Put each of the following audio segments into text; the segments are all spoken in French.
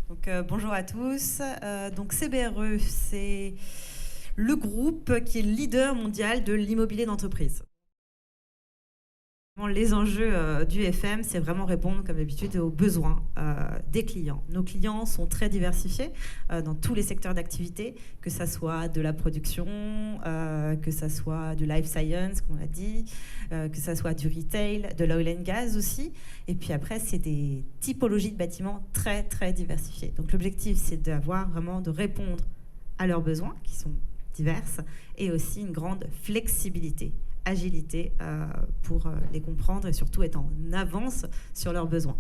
Bonjour à tous. Donc CBRE, c'est le groupe qui est le leader mondial de l'immobilier d'entreprise. Les enjeux du FM, c'est vraiment répondre, comme d'habitude, aux besoins des clients. Nos clients sont très diversifiés dans tous les secteurs d'activité, que ce soit de la production, que ce soit du life science, comme on l'a dit, que ce soit du retail, de l'oil and gas aussi. Et puis après, c'est des typologies de bâtiments très, très diversifiées. Donc l'objectif, c'est de répondre à leurs besoins, qui sont diverses, et aussi une grande flexibilité, agilité pour les comprendre et surtout être en avance sur leurs besoins.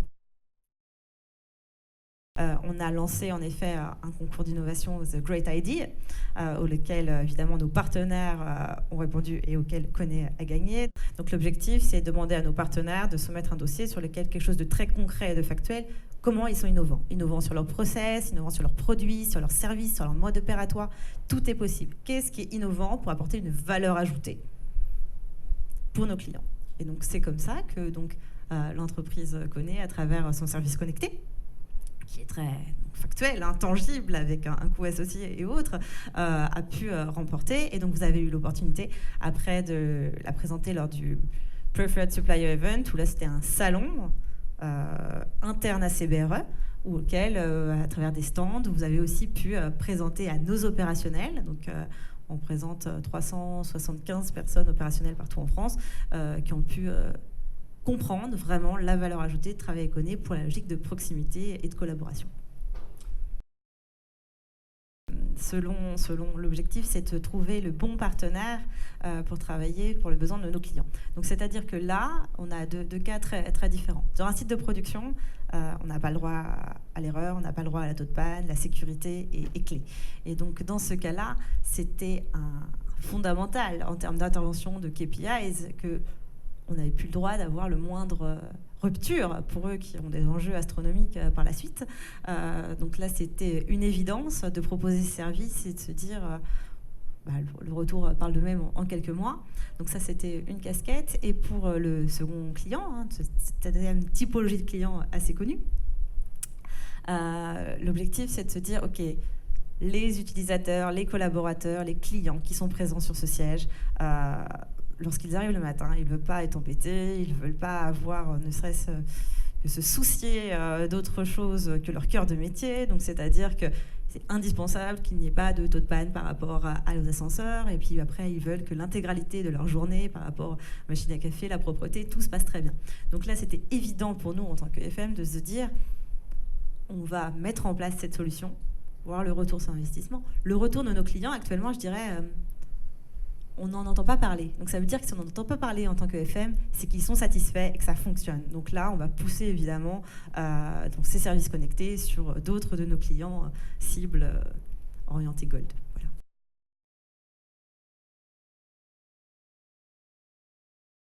On a lancé en effet un concours d'innovation, The Great Idea, auquel évidemment nos partenaires ont répondu et auquel Kone a gagné. Donc l'objectif, c'est de demander à nos partenaires de soumettre un dossier sur lequel quelque chose de très concret et de factuel, comment ils sont innovants. Innovants sur leurs process, innovants sur leurs produits, sur leurs services, sur leur mode opératoire. Tout est possible. Qu'est-ce qui est innovant pour apporter une valeur ajoutée pour nos clients? Et donc c'est comme ça que l'entreprise Kone, à travers son service connecté, qui est très factuel, tangible, avec un coût associé et autres, a pu remporter. Et donc vous avez eu l'opportunité après de la présenter lors du Preferred Supplier Event, où là c'était un salon interne à CBRE, auquel, à travers des stands, vous avez aussi pu présenter à nos opérationnels. Donc on présente 375 personnes opérationnelles partout en France qui ont pu comprendre vraiment la valeur ajoutée de travailler avec Kone pour la logique de proximité et de collaboration. Selon l'objectif, c'est de trouver le bon partenaire pour travailler pour le besoin de nos clients. Donc c'est-à-dire que là, on a deux cas très, très différents. Sur un site de production, on n'a pas le droit à l'erreur, on n'a pas le droit à la taux de panne, la sécurité est clé. Et donc dans ce cas-là, c'était un fondamental en termes d'intervention de KPIs que on n'avait plus le droit d'avoir le moindre rupture pour eux qui ont des enjeux astronomiques par la suite. Donc là, c'était une évidence de proposer ce service et de se dire le retour parle de même en quelques mois. Donc ça, c'était une casquette. Et pour le second client, c'est-à-dire une typologie de client assez connue, l'objectif, c'est de se dire, OK, les utilisateurs, les collaborateurs, les clients qui sont présents sur ce siège, lorsqu'ils arrivent le matin, ils ne veulent pas être embêtés, ils ne veulent pas avoir ne serait-ce que se soucier d'autre chose que leur cœur de métier. Donc c'est-à-dire que c'est indispensable qu'il n'y ait pas de taux de panne par rapport aux ascenseurs. Et puis après, ils veulent que l'intégralité de leur journée par rapport aux machines à café, la propreté, tout se passe très bien. Donc là, c'était évident pour nous en tant que FM de se dire, on va mettre en place cette solution, voir le retour sur investissement. Le retour de nos clients, actuellement, je dirais... on n'en entend pas parler. Donc ça veut dire que si on n'en entend pas parler en tant que FM, c'est qu'ils sont satisfaits et que ça fonctionne. Donc là, on va pousser évidemment ces services connectés sur d'autres de nos clients cibles orientés Gold.